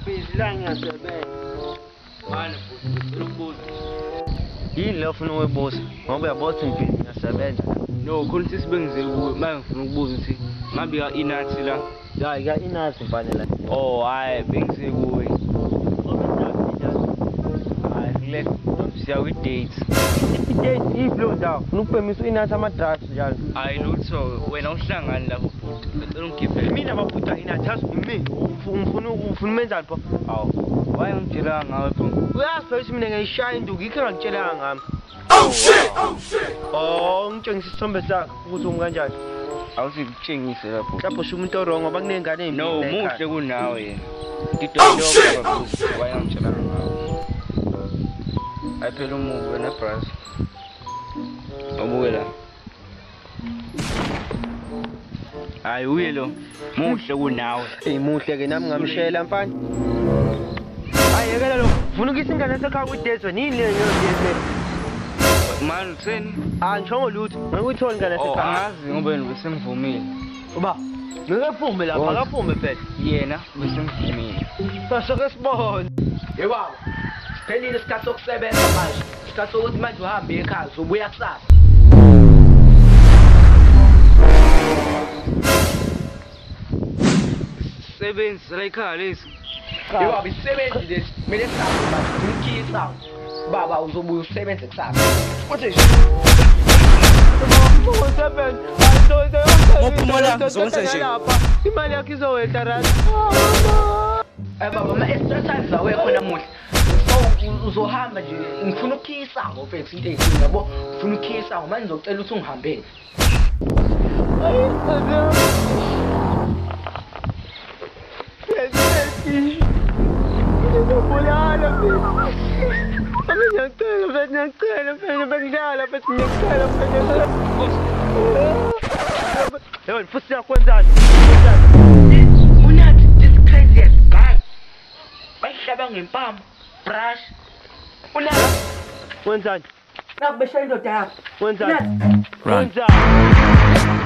Busy la ngiyasebenza. Manje futhi ngicela ukubuza. Yini la ufuna ukuyibuza? Ngoba uyabona ukuthi ngibhizi ngiyasebenza. No, khona ukuthi sibengize kuwe manje ngifuna ukubuza ukuthi ngabe ya inathi la. Ya ika inazi mfanele. Oh, hayi bengize kuwe. Hayi ngile siya kwi-date. I-date yiphi ndawo? Ufuna ukupemisa inathi ama-drugs njalo. Hayi lutho wena uhlangani lapho futhi. Ngicela ungigibele. Mina babuta inathi azi kimi. Ufuna umenzani pho? Awu. Waye ngitshelanga ngawe phela. Uyazi phela ukuthi mina ngiyishaya induku yikho engangitshelanga ngami. Oh shit! Oh shit! Oh, ngitshengisa isithombe sakho ukuthi umi kanjani. Awusikutshengise lapho. Mhlawumbe usho umuntu orong ngoba kunengane ezimbili. No, muhle kunawe yena. Oh shit! Oh shit! Waye ngitshelanga ngawe. Hayi phela umuve wena bras. Obuke la. Hayi uye lo. Muhle kunawe. Muhle ke nami ngamshayela mfana. Hayi yekela lo. Ufuna ukuyisa ingane esekhaya kwi-date wena yini le ngiyodate? Manje utheni? Ngishongo lutho. Ngeke uyithole ingane Oh, esekhaya. angazi ngoba yena besengivumile. Uba. Ngeke aphume lapha, akaphume phela. Yena besengivumile. Sasho sibone. Yebaba, siphelile isikhathi sokusebenza manje. Isikhathi sokuthi manje uhambe ekhaya, uzobuya kusasa. Sebenzi la ekhaya lezi. Yebaba, isisebenzi lesi, kumele sazi manje, umkhisa. Baba, uzobuya usebenze kusasa. Uthi imali yakho izowetha rani. baba, ma-extra times awekho namuhla. So, uzohamba nje, ngifuna ukukhisa ngofethu into ey'thini yabo. Ngifuna ukukhisa manje ngizocela ukuthi ungihambele. Yoni futhi yakwenzani? Unathi, this craziest guy. Bayihlaba ngempama, brush. Unathi, Wenzani? nakubeshela indoda yakho. Wenzani? Run. Wenzani?